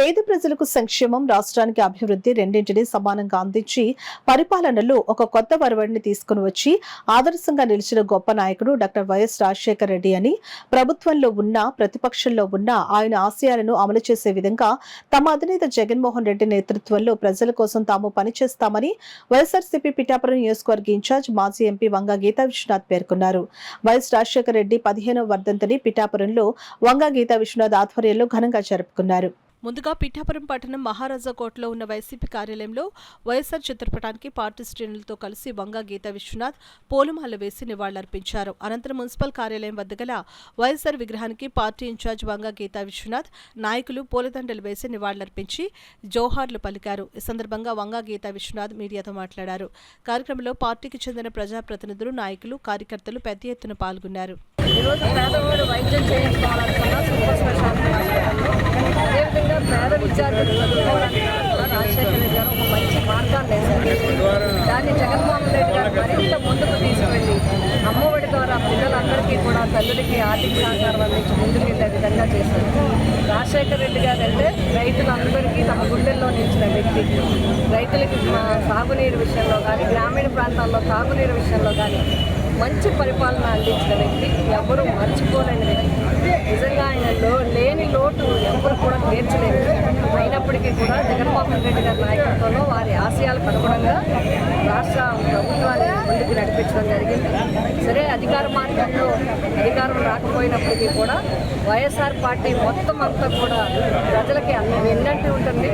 పేద ప్రజలకు సంక్షేమం, రాష్ట్రానికి అభివృద్ధి రెండింటినీ సమానంగా అందించి పరిపాలనలో ఒక కొత్త వరవడిని తీసుకుని వచ్చి ఆదర్శంగా నిలిచిన గొప్ప నాయకుడు డాక్టర్ వైఎస్ రాజశేఖర రెడ్డి అని, ప్రభుత్వంలో ఉన్నా ప్రతిపక్షంలో ఉన్నా ఆయన ఆశయాలను అమలు చేసే విధంగా తమ అధినేత జగన్మోహన్ రెడ్డి నేతృత్వంలో ప్రజల కోసం తాము పనిచేస్తామని వైఎస్ఆర్సీపీ పిఠాపురం నియోజకవర్గ ఇన్ఛార్జ్ మాజీ ఎంపీ వంగ గీతా విశ్వనాథ్ పేర్కొన్నారు. వైఎస్ రాజశేఖర రెడ్డి 15వ వర్ధంతిని పిఠాపురంలో వంగ గీతా విశ్వనాథ్ ఆధ్వర్యంలో ఘనంగా జరుపుకున్నారు. ముందుగా పిఠాపురం పట్టణం మహారాజా కోటలో ఉన్న వైసీపీ కార్యాలయంలో వైఎస్ఆర్ చిత్రపటానికి పార్టీ శ్రేణులతో కలిసి వంగ గీతా విశ్వనాథ్ పూలమాల వేసి నివాళులర్పించారు. అనంతరం మున్సిపల్ కార్యాలయం వద్ద గల వైఎస్ఆర్ విగ్రహానికి పార్టీ ఇన్ఛార్జ్ వంగ గీతా విశ్వనాథ్ నాయకులు పూలదండలు వేసి నివాళులర్పించి జోహార్లు పలికారు. ఈ సందర్భంగా వంగ గీతా విశ్వనాథ్ మీడియాతో మాట్లాడారు. కార్యక్రమంలో పార్టీకి చెందిన ప్రజాప్రతినిధులు, నాయకులు, కార్యకర్తలు పెద్ద ఎత్తున పాల్గొన్నారు. అదేవిధంగా పేద విద్యార్థులు చదువుకోవడానికి రాజశేఖర రెడ్డి గారు ఒక మంచి మార్గాన్ని వేశారు. దాన్ని జగన్మోహన్ రెడ్డి గారు మరింత ముందుకు తీసుకెళ్లి అమ్మఒడి ద్వారా పిల్లలందరికీ కూడా తల్లులకి ఆర్థిక సహకారం అందించి ముందుకు వెళ్ళే విధంగా చేశారు. రాజశేఖర రెడ్డి గారు అంటే రైతులందరికీ తమ గుండెల్లో నిలిచిన వ్యక్తి. రైతులకి సాగునీరు విషయంలో కానీ, గ్రామీణ ప్రాంతాల్లో తాగునీరు విషయంలో కానీ మంచి పరిపాలన అందించిన వ్యక్తి, ఎవరు మర్చిపోలేని వ్యక్తి. నిజంగా ఆయన లేని లోటు ఎవరు కూడా తీర్చలేదు. అయినప్పటికీ కూడా జగన్మోహన్ రెడ్డి గారి నాయకత్వంలో వారి ఆశయాలకు అనుగుణంగా రాష్ట్ర ప్రభుత్వాన్ని ముందుకు నడిపించడం జరిగింది. సరే, అధికార మార్గంలో అధికారం రాకపోయినప్పటికీ కూడా వైఎస్ఆర్ పార్టీ మొత్తం అంతా కూడా ప్రజలకి ఎన్నంటి ఉంటుంది.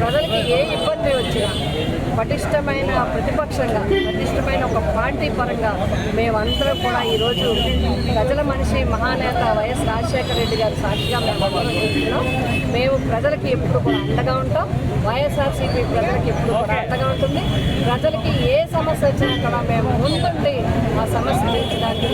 ప్రజలకి ఏ ఇబ్బంది వచ్చినా పటిష్టమైన ప్రతిపక్షంగా, పటిష్టమైన ఒక పార్టీ పరంగా మేమందరం కూడా ఈరోజు ప్రజల మనిషి మహానేత వైఎస్ రాజశేఖర రెడ్డి గారి సాక్షిగా మేము ప్రజలకి ఎప్పుడు కూడా అండగా ఉంటాం. వైఎస్ఆర్సీపీ ప్రజలకి ఎప్పుడు కూడా అండగా ఉంటుంది. ప్రజలకి ఏ సమస్య వచ్చినా కూడా మేము ముందుండి ఆ సమస్య తీర్చడానికి